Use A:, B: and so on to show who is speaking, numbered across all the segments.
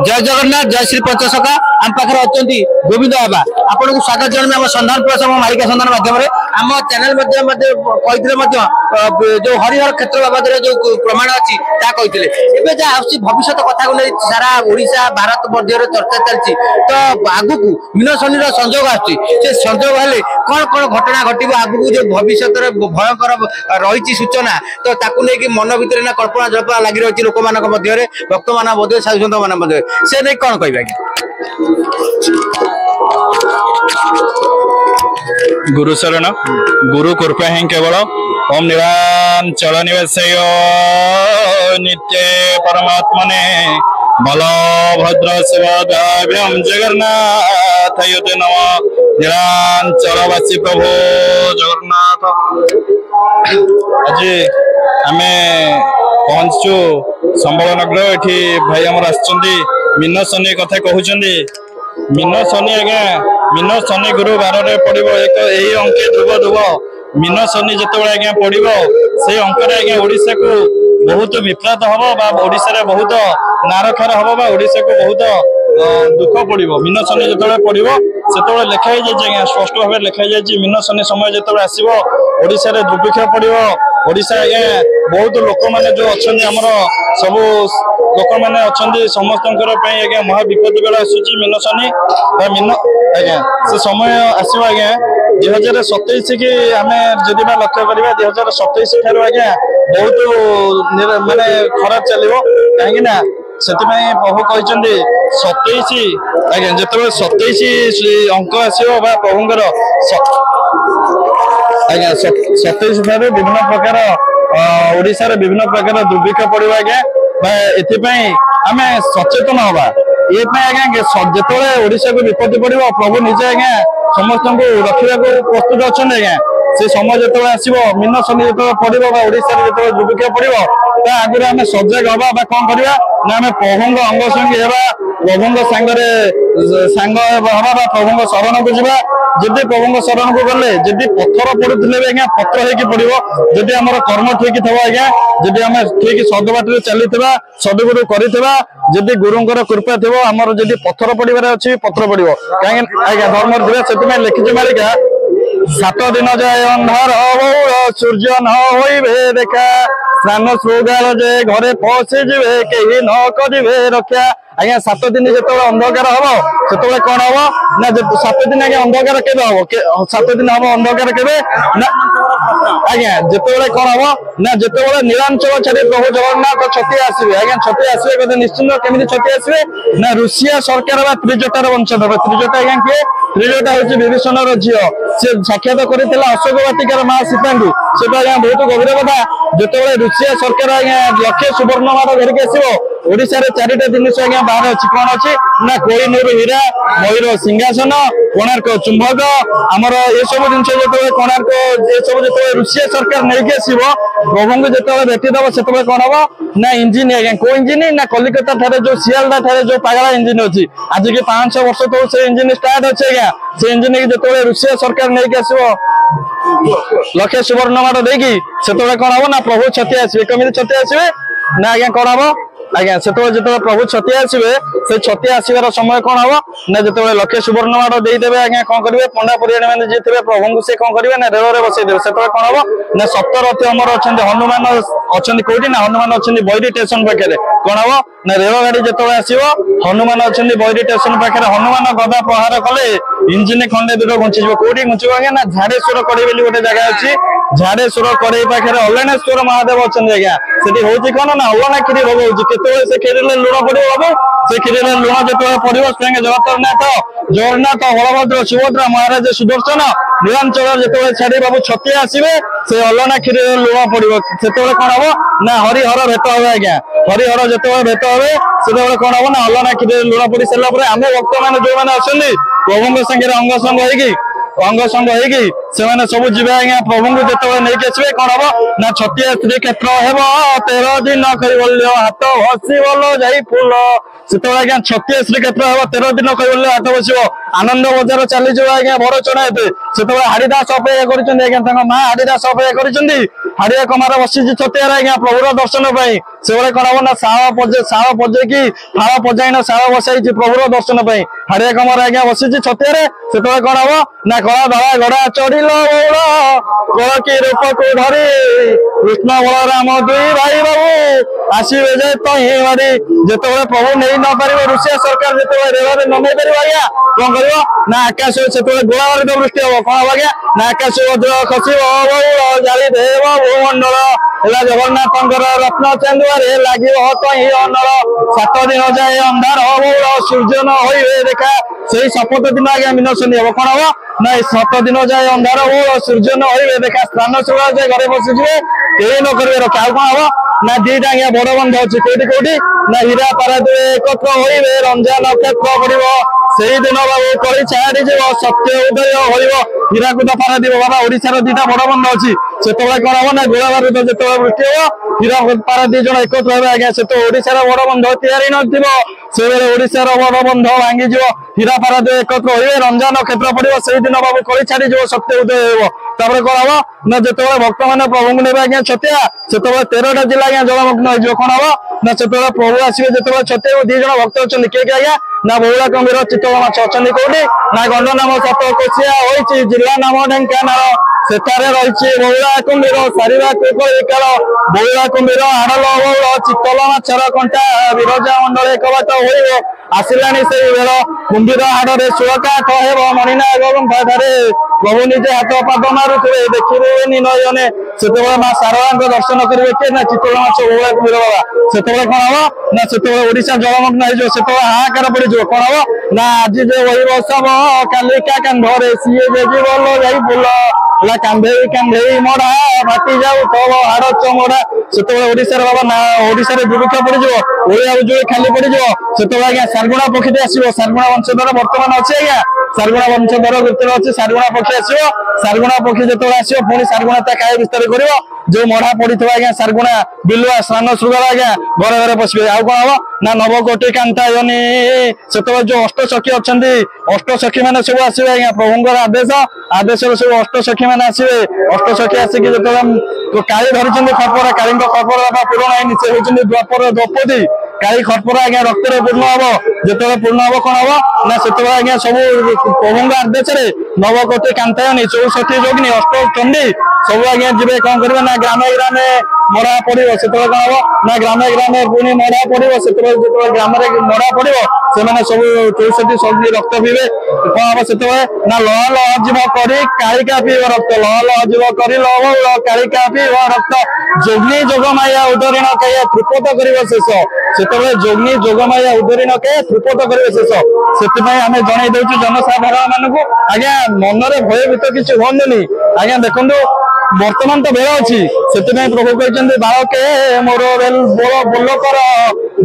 A: जय जगन्नाथ जय श्री पंचसखा आम पाखे अच्छा गोविंद बाबा आपन को स्वागत जन आम संधान प्लस मालिका संधान माध्यम आम चैनल जो हरिहर क्षेत्र बाबद जो प्रमाण अच्छी कही भविष्य कथा को नहीं सारा ओडिशा भारत मध्य चर्चा चलती तो आगु मीन शनि संजोग आसुच्ची से संजोग हेले कौन कौन घटना घटव आगु जो भविष्य भयंकर रही सूचना तो ताकू नहीं मन भितर ना कल्पना जल्पना लगी रही लोक भक्त मान साधु सन्त मान से नहीं कौन कह
B: गुरु शरण गुरु कृपा ही केवल ओम निरांचल निवासय नित्य परमात्मने बलभद्र शिवाभ्याम जगन्नाथ युते नम निरांचलवासी प्रभु जगन्नाथ आज आम पहुंचु संबल नगर एठी भाई आमर आछंती मीन शनि कथा कहउछंती मीन शनि आज्ञा मीन शनि गुरुवार रे पड़िबो एक एही अंके ध्रुव ध्रुव मीन शनि जतबे आज्ञा पड़िबो से अंकरे आज्ञा ओडिसा को बहुत विप्लत हबो बा ओडिसा रे बहुत नारखर हबो बा ओडिसा को बहुत दुख पड़िबो मीन शनि जतबे पड़िबो सेतबे लेखा जाय आज्ञा स्पष्ट भाबे लेखा जाय मीन शनि समय जतबे आसीबो ओडिसा रे दुर्भिक्ष पड़िबो ओडिसा आज्ञा बहुत लोक माने जो अछंती हमर सब लोक माने अछंती समस्तंकर पई आज्ञा महा विपद बेला आसुची मीन शनि बा मीन आज्ञा से समय आसीबो आज्ञा 2027 की आमे जदि बा लक्ष्य करबा 2027 ठारो आज्ञा बहुत माने खराब चलिबो काहे कि ना सेतिपई प्रभु कहचंदी 27 आज्ञा जतबे 27 अंक आसीबो बा प्रभुंकर आज्ञा 27 ठारो विभिन्न प्रकार ओडिसा रे विभिन्न प्रकार दुर्भिक्ष पड़िबा आज्ञा एथिपई आमे सचेतन हवा ये आज्ञा जिते ओडिशा को विपत्ति पड़ो प्रभु निजे आज्ञा समस्त को रखा प्रस्तुत अच्छा आज्ञा से समय जो आसो मीन शनि जो पड़ो ओडिशा जो दुर्भिक्ष पड़ो ता आगे आम सजग हवा कौन करवा ना आम प्रभु अंग संगी हवा प्रभु सांग हवा प्रभु शरण को जावा जदि प्रभु शरण को गले जदि पत्थर पड़ुले आज्ञा पत्र होगी पड़ो जदि आम कर्म ठीक थो आज्ञा जदि आम ठीक सदबाट चली सदगुरु करी गुरुंकर कृपा थी आमर जदि पत्थर पड़े अच्छी पत्र पड़ो कहीं आज्ञा धर्म दिवे से लिखित मालिका 7 दिन जाए अंधार सूर्य न होइबे देखा स्नान श्रृगार जे घरे पहुंची जीवे कहीं न करिवे रक्षा आज्ञा 7 दिन जो अंधकार हम से कौन हम ना 7 दिन आज्ञा अंधकार केबे हम 7 दिन हम अंधकार केबे आज्ञा जिते कौन हम ना जिते नीलांचल छाड़ी प्रभु जगन्नाथ छती आसवे आज्ञा छती आसवे कहते निश्चिंत केमी छती आसवे ना रुषिया सरकार त्रिजटार वंशध त्रिजटा आज्ञा किए त्रिजटा हूँ विभीषण झील सी साक्षात कर अशोक वाटिकार माँ सीता से आज्ञा बहुत गभीर कथा जिते रुषिया सरकार आज्ञा लक्षे सुवर्ण माड़ धरिक आसो ओडिशा रे 4टा जिनिस आज्ञा बाहर अच्छी कौन अच्छी ना कोहिनूर हीरा मयूर सिंहासन कोणार्क चुंबक आमर ये सब जिन जो कोणार्क ये सब जो रुषिया सरकार नहीं आसो प्रभु को जो भेटीदेव से कौन हम ना इंजिन आज्ञा को इंजिन ना कलिकता ठारे जो सियालदा ठारे जो पागला इंजिन अच्छी आज की 500 वर्ष तो से इंजिन स्टार्ट अच्छे आज्ञा से इंजिन की जो रुषिया सरकार नहीं आसो लक्षे सुवर्ण माड़ देकी से कौन हम ना प्रभु छती आसवे कमी छती आसवे ना आज्ञा कौन हम आज्ञा से जो प्रभु छती आसवे से छती आसवर समय कौन हम ना जो लक्षे सुवर्ण माड़ देदेवे आज्ञा कौन करेंगे पंडा पुरियाणी मैंने जी थे प्रभु को से कौन करेंगे ना रेल में बसईदेवे से कौन हम ना सप्तरथी अमर अच्छा हनुमान अच्छा कौटी ना हनुमान अच्छा बैरी स्टेशन पाखे कौन हम ना रेल गाड़ी जो आसो हनुमान अच्छा बैरी स्टेशन पाखे हनुमान गदा प्रहार कले इंजिन खंडे दूर घुंची कौटी घुंचब आज्ञा ना झाड़ेश्वर कड़े बोली गोटे जगह अच्छी झाड़ेश्वर कड़े पाखे अलेनेश्वर महादेव अच्छा आज्ञा से हूँ कौन ना अलना क्षीरी भोग होते से क्षीर लुण पड़ो बाबू से क्षीर लुण जो पड़ो स्वयं जगन्नाथ बलभद्र सुभद्रा महाराज सुदर्शन नीलांचल जो छाड़ी बाबू छती आसवे से अलना क्षीर लुण पड़ो से कौन हम ना हरिहर भेट हे आज्ञा हरिहर जो भेट हे से कौन हम ना अलना क्षीर लुण पड़ सारापर आम भक्त मैंने जो मैंने अच्छा प्रभु संगे अंग संग होगी सब जीवे आज्ञा प्रभु को जो नहीं आसवे कौन हम ना छतिया स्त्री क्षेत्र हेब 13 दिन कैवल्य हाथ भसी बोल जाई फूल से आज्ञा छतिया स्त्री क्षेत्र हेब 13 दिन कैवल्य हाथ बसो आनंद बजार चलीज आज्ञा भर चढ़ा ସେତେବେଳେ ହାଡିଦାସ ଅପେକ୍ଷା କରିଛନ୍ତି ଆଜ୍ଞା ତାଙ୍କ ମା ହାଡିଦାସ ଅପେକ୍ଷା କରିଛନ୍ତି ହାଡିଆ କମାର ବସିଛି ଛତିଆରେ ଆଜ୍ଞା ପ୍ରଭୁର ଦର୍ଶନ ପାଇଁ ସେବେଳେ କଣ ହବ ନା ଶାଳ ପଜେଇକି ଫାଳ ପଜାଇନ ଶାଳ ବସାଇଛି ପ୍ରଭୁର ଦର୍ଶନ ପାଇଁ ହାଡିଆ କମାର ଆଜ୍ଞା ବସିଛି ଛତିଆରେ ସେତେବେଳେ କଣ ହବ ନା କଳା ଧଳା ଘୋଡା ଚଢିଲ ବଉଳ କଳକି ରୂପକୁ ଧରି କୃଷ୍ଣ ବଳରାମ ଦୁଇ ଭାଇ ବାବୁ ଆସିବେ ଯେ ତହିଁ ମାରି ଯେତେବେଳେ ପ୍ରଭୁ ନେଇ ନ ପାରିବ ରୁଷିଆ ସରକାର ଯେତେବେଳେ ରେଳରେ ନ ନେଇ ପାରିବ ଆଜ୍ଞା କଣ କରିବ ନା ଆକାଶ ସେତେବେଳେ ଗୋଳାବାରିତ ବୃଷ୍ଟି ହବ କଣ ହବ ଆଜ୍ଞା ନା ଆକାଶ ବଜ୍ର ଖସିବ ବଉଳ ଜାଳି ଦେବ ଭୂମଣ୍ଡଳ ହେଲା ଜଗନ୍ନାଥଙ୍କର ରତ୍ନ ଚାନ୍ଦୁଆରେ ଲାଗିବ ତହିଁ ଅନଳ 7 ଦିନ ଯାଏ ଅନ୍ଧାର ବଉଳ ସୂର୍ଯ୍ୟ ନ ହୋଇବେ ଦେଖା ସେଇ ଶପଥ ଦିନ ଆଜ୍ଞା ମିନୋସନି ହବ କଣ ହବ ନା 7 ଦିନ ଯାଏ ଅନ୍ଧାର ବଉଳ ସୂର୍ଯ୍ୟ ନ ହୋଇବେ ଦେଖା ସ୍ନାନ ଶୁଳା ଯାଏ ଘରେ ବସିଯିବେ କେହି ନ କରିବେ ରକ୍ଷା ଆଉ କଣ ହବ ନା ଦିଟା ଆଜ୍ଞା ବଡ ବନ୍ଧ ଅଛି କୋଉଠି ନା ହୀରା ପାରାଦୀପ ଏକତ୍ର ହୋଇବେ ରଞ୍ଜା ନକ୍ଷତ୍ର ପଡିବ ସେଇଦିନ ବାବୁ କଳି ଛାଡିଯିବ ସତ୍ୟ ଉଦୟ ହୋଇବ ହୀରାକୁଦ ପାରାଦୀପ ବାବା ଓଡିଶାର ଦିଟା ବଡ ବନ୍ଧ ଅଛି ସେତେବେଳେ କଣ ହବ ନା ଗୋଳାବାରୁଦ ଯେତେବେଳେ ବୃଷ୍ଟି ହବ ହୀରାକୁଦ ପାରାଦୀପ ଜଣ ଏକତ୍ର ହେବେ ଆଜ୍ଞା ସେତେବେଳେ ଓଡିଶାର ବଡ ବନ୍ଧ ତିଆରି ନଥିବ ସେବେଳେ ଓଡିଶାର ବଡ ବନ୍ଧ ଭାଙ୍ଗିଯିବ ହୀରା ପାରାଦୀପ ଏକତ୍ର ହୋଇବେ ରଞ୍ଜା ନକ୍ଷତ୍ର ପଡିବ ସେଇଦିନ ବାବୁ କଳି ଛାଡିଯିବ ସତ୍ୟ ଉଦୟ ହେବ ତାପରେ କଣ ହବ ନା ଯେତେବେଳେ ଭକ୍ତମାନେ ପ୍ରଭୁଙ୍କୁ ନେବେ ଆଜ୍ଞା ଛତିଆ ସେତେବେଳେ 13ଟା ଜିଲ୍ଲା ଆଜ୍ଞା ଜଳମଗ୍ନ ହେଇଯିବ କଣ ହବ ନା ସେତେବେଳେ ପ୍ରଭୁ ଆସିବେ ଯେତେବେଳେ ଛତିଆକୁ 2 ଜଣ ଭକ୍ତ ଅଛନ୍ତି କିଏ ଆଜ୍ଞା ନା ବଉଳା କୁମ୍ଭୀର ଚିତଳ ମାଛ ଅଛନ୍ତି କୋଉଠି ନା ଗଣ୍ଡ ନାମ ସାତ କୋଶିଆ ହୋଇଛି ଜିଲ୍ଲା ନାମ ଢେଙ୍କାନାଳ ସେଠାରେ ରହିଛି ବଉଳା କୁମ୍ଭୀର ସାରିବାକୁ କଳିକାଳ ବଉଳା କୁମ୍ଭୀର ହାଡଲ ବଉଳ ଚିତଳ ମାଛର କଣ୍ଟା ବିରଜା ମଣ୍ଡଳ ଏକ ବାଟ ହୋଇବ ଆସିଲାଣି ସେଇ ବେଳ କୁମ୍ଭୀର ହାଡରେ ସୁଳକାଠ ହେବ ମଣିନାଗ ଗୁମ୍ଫାଠାରେ ପ୍ରଭୁ ନିଜେ ହାତ ପାଦ ମାରୁଥିବେ ଦେଖିବେନି ନୟନେ ସେତେବେଳେ ମା ଶାରଳାଙ୍କ ଦର୍ଶନ କରିବେ କିଏ ନା ଚିତଳ ମାଛ ବଉଳା କୁମ୍ଭୀର ବାବା ସେତେବେଳେ କଣ ହବ ନା ସେତେବେଳେ ଓଡିଶା ଜଳମଗ୍ନ ହେଇଯିବ ସେତେବେଳେ ହାହାକାର ପଡିଯିବ କଣ ହବ ନା ଆଜି ଯେ ବହିବ ଶବ କାଲିକା କାନ୍ଧରେ ସିଏ ଯେ ଜୀବନ ଯାଇ ଫୁଲ ହେଲା କାନ୍ଧେଇ ମଢା ଫାଟି ଯାଉଥିବ ହାଡ ଚମଡା ସେତେବେଳେ ଓଡିଶାର ବାବା ନା ଓଡିଶାରେ ଦୁର୍ଭିକ୍ଷ ପଡିଯିବ ଓଡିଆ ଉଜୁଳି ଖାଲି ପଡିଯିବ ସେତେବେଳେ ଆଜ୍ଞା ଶାର୍ଗୁଣା ପକ୍ଷୀଟି ଆସିବ ଶାର୍ଗୁଣା ବଂଶଧର ବର୍ତ୍ତମାନ ଅଛି ଆଜ୍ଞା ଶାର୍ଗୁଣା ବଂଶଧର ଭିତରେ ଅଛି ଶାର୍ଗୁଣା ପକ୍ଷୀ ଆସିବ ଶାର୍ଗୁଣା ପକ୍ଷୀ ଯେତେବେଳେ ଆସିବ ପୁଣି ଶାର୍ଗୁଣା ତା କାୟ ବିସ୍ତାର କରିବ ଯୋଉ ମଢା ପଡିଥିବ ଆଜ୍ଞା ଶାର୍ଗୁଣା ବିଲୁଆ ସ୍ନାନ ଶୃଙ୍ଖଳା ଆଜ୍ଞା ଘରେ ଘରେ ପଶିବେ ଆଉ କଣ ହବ ନା ନବକୋଟି କାନ୍ତାୟନି ସେତେବେଳେ ଯୋଉ ଅଷ୍ଟସଖୀ ଅଛନ୍ତି ଅଷ୍ଟସଖୀ ମାନେ ସବୁ ଆସିବେ ଆଜ୍ଞା ପ୍ରଭୁଙ୍କର ଆଦେଶରେ ସବୁ ଅଷ୍ଟସଖୀ ମାନେ ଆସିବେ ଅଷ୍ଟସଖୀ ଆସିକି ଯେତେବେଳେ କାଳି ଧରିଛନ୍ତି ଖପରା କାଳିଙ୍କ ଖପରା ବାପା ପୂରଣ ହେଇନି ସେ ହଉଛନ୍ତି ଦ୍ୱାପର ଦ୍ରୌପଦୀ କାଳି ଖପରା ଆଜ୍ଞା ରକ୍ତରେ ପୂର୍ଣ୍ଣ ହବ ଯେତେବେଳେ ପୂର୍ଣ୍ଣ ହବ କଣ ହବ ନା ସେତେବେଳେ ଆଜ୍ଞା ସବୁ ପ୍ରଭୁଙ୍କ ଆଦେଶରେ ନବକୋଟି କାନ୍ତାୟନି 64 ଯୋଗିନୀ ଅଷ୍ଟଚଣ୍ଡୀ ସବୁ ଆଜ୍ଞା ଯିବେ କଣ କରିବେ ନା ଗ୍ରାମେ ଗ୍ରାମେ ମଢା ପଡିବ ସେତେବେଳେ କଣ ହବ ନା ଗ୍ରାମେ ଗ୍ରାମେ ପୁଣି ମଢା ପଡିବ ସେତେବେଳେ ଯେତେବେଳେ ଗ୍ରାମରେ ମଢା ପଡିବ ସେମାନେ ସବୁ 64 ଶକ୍ତି ରକ୍ତ ପିଇବେ କଣ ହବ ସେତେବେଳେ ନା ଲହ ଲହ ଯିବ କରି କାଳିକା ପିଇବ ରକ୍ତ ଲହ ଲହ ଯିବ କରି ଲହ କାଳିକା ପିଇବ ରକ୍ତ ଯୋଗ୍ନି ଯୋଗମାୟା ଉଦରିଣ କାୟା ତ୍ରିପତ କରିବ ଶେଷ ସେତେବେଳେ ଯୋଗ୍ନି ଯୋଗମାୟା ଉଦରିଣ କାୟା ତ୍ରିପତ କରିବ ଶେଷ ସେଥିପାଇଁ ଆମେ ଜଣେଇ ଦଉଛୁ ଜନସାଧାରଣ ମାନଙ୍କୁ ଆଜ୍ଞା ମନରେ ଭୟଭୀତ କିଛି ହୁଅନ୍ତୁନି ଆଜ୍ଞା ଦେଖନ୍ତୁ ବର୍ତ୍ତମାନ ତ ବେଳ ଅଛି ସେଥିପାଇଁ ପ୍ରଭୁ କହିଛନ୍ତି ବାଳକେ ମୋର ବୋଲ କର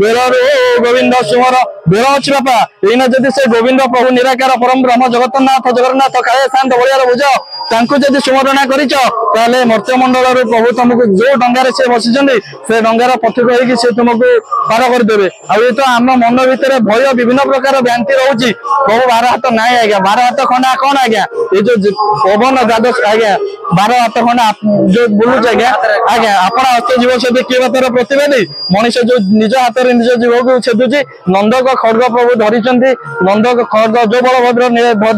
B: ବେଳରୁ ଗୋବିନ୍ଦ ସୁମର ବେଳ ଅଛି ବାପା ଏଇନା ଯଦି ସେ ଗୋବିନ୍ଦ ପ୍ରଭୁ ନିରାକାର ପରମ ବ୍ରହ୍ମ ଜଗନ୍ନାଥ କାଳେ ଶାନ୍ତ ବଳିଆର ବୁଝ ତାଙ୍କୁ ଯଦି ସୁମରଣା କରିଛ ତାହେଲେ ମର୍ତ୍ତ୍ୟମଣ୍ଡଳରୁ ପ୍ରଭୁ ତମକୁ ଯୋଉ ଡଙ୍ଗାରେ ସେ ବସିଛନ୍ତି ସେ ଡଙ୍ଗାର ପଥିକ ହେଇକି ସେ ତୁମକୁ ପାର କରିଦେବେ ଆଉ ଏ ତ ଆମ ମନ ଭିତରେ ଭୟ ବିଭିନ୍ନ ପ୍ରକାର ଭ୍ରାନ୍ତି ରହୁଛି ପ୍ରଭୁ 12 ହାତ ନାହିଁ ଆଜ୍ଞା 12 ହାତ ଖଣ୍ଡା କଣ ଆଜ୍ଞା ଏ ଯୋଉ ପବନ ଦ୍ୱାଦଶ ଆଜ୍ଞା 12 ହାତ ଖଣ୍ଡା ଯୋଉ ବୁଲୁଛି ଆଜ୍ଞା ଆପଣ ହସ୍ତ ଜୀବ ସହିତ କିଏ ବାତର ପ୍ରତିବାଦୀ ମଣିଷ ଯୋଉ ନିଜ ହାତରେ ନିଜ ଜୀବକୁ ଛେଦୁଛି ନନ୍ଦକ ଖଡ୍ଗ ପ୍ରଭୁ ଧରିଛନ୍ତି ନନ୍ଦକ ଖଡ୍ଗ ଯୋଉ ବଳଭଦ୍ର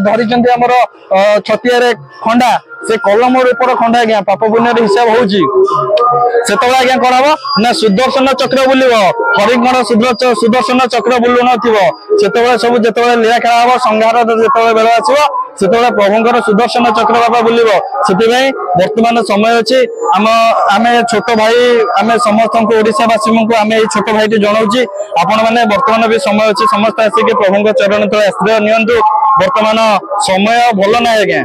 B: ଧରିଛନ୍ତି ଆମର ଛତିଆରେ ଖଣ୍ଡା ସେ କଲମ ରୂପର ଖଣ୍ଡା ଆଜ୍ଞା ପାପ ପୁଣ୍ୟର ହିସାବ ହଉଛି ସେତେବେଳେ ଆଜ୍ଞା କଣ ହବ ନା ସୁଦର୍ଶନ ଚକ୍ର ବୁଲିବ ହରିଙ୍ଗଣ ସୁଦର୍ଶନ ଚକ୍ର ବୁଲୁ ନଥିବ ସେତେବେଳେ ସବୁ ଯେତେବେଳେ ଲୀଳା ଖେଳା ହବ ସଂହାର ଯେତେବେଳେ ବେଳ ଆସିବ ସେତେବେଳେ ପ୍ରଭୁଙ୍କର ସୁଦର୍ଶନ ଚକ୍ର ବାବା ବୁଲିବ ସେଥିପାଇଁ ବର୍ତ୍ତମାନ ସମୟ ଅଛି ଆମେ ଛୋଟ ଭାଇ ଆମେ ସମସ୍ତଙ୍କୁ ଓଡିଶାବାସୀଙ୍କୁ ଆମେ ଏଇ ଛୋଟ ଭାଇଟି ଜଣାଉଛି ଆପଣ ମାନେ ବର୍ତ୍ତମାନ ବି ସମୟ ଅଛି ସମସ୍ତେ ଆସିକି ପ୍ରଭୁଙ୍କ ଚରଣ ତଳେ ଆଶ୍ରୟ ନିଅନ୍ତୁ ବର୍ତ୍ତମାନ ସମୟ ଭଲ ନାହିଁ ଆଜ୍ଞା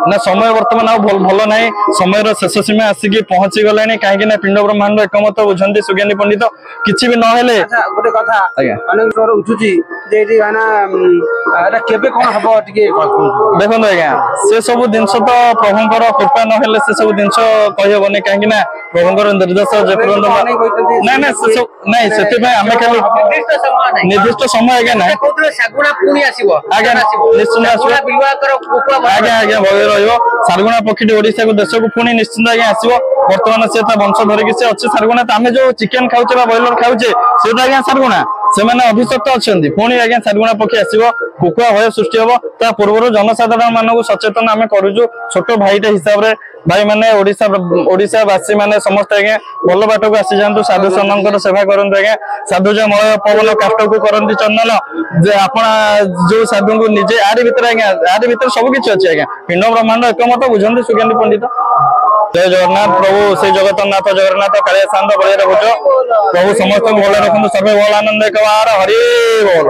B: ନା ସମୟ ବର୍ତ୍ତମାନ ଆଉ ଭଲ ନାହିଁ ସମୟର ଶେଷ ସୀମା ଆସିକି ପହଞ୍ଚି ଗଲାଣି କାହିଁକି ନା ପିଣ୍ଡ ବ୍ରହ୍ମାଣ୍ଡ ଏକମତ ବୁଝନ୍ତି ସୁଜ୍ଞାନୀ ପଣ୍ଡିତ କିଛି ବି ନହେଲେ
A: ଗୋଟେ କଥା
B: ଆଜ୍ଞା
A: ଅନେକ ଉଠୁଛି ଯେ ଏଠି केबे कौन हम
B: देखो आज्ञा से सब जिनस तो प्रभुंर कृपा ना से सब जिनस कहबनी कहीं प्रभुंर निर्देश ना ना से आम खाली निर्दिष्ट समय आज्ञा ना आज्ञा निश्चित आज्ञा आज्ञा भय रगुणा पक्षी ओडिशा को देश को पुणी निश्चित आज्ञा आसो बर्तमान से वंश धरिकी से अच्छे सारगुणा आम जो चिकेन खाऊे ब्रॉयलर खाऊे सी तो आज्ञा सारगुणा से अभिशप्त अच्छा पुणी आज्ञा सारगुणा पक्षी आसो कुकुआ भय सृष्टि हम ता पूर्व जनसाधारण मानक सचेतन आम करूँ छोट भाईटे हिसाब से भाई मैंने ओडिशावासी मैंने समस्त आज्ञा भल बाट को आसी जातु साधु सन्तर सेवा करते आज्ञा साधु जो मलय पवन काष्ट को करती चंदन आप जो साधु को निजे आरी भितर आज्ञा आरी भितर सबकि अच्छे आज्ञा पिंड ब्रह्मांड एकमत बुझे सुगंधी पंडित जय जगन्नाथ प्रभु श्री जगन्नाथ जगन्नाथ कालिया शांत बलिया भुज प्रभु समस्त को भल रखु सर्वे भल आनंद एक बार हरि बोल।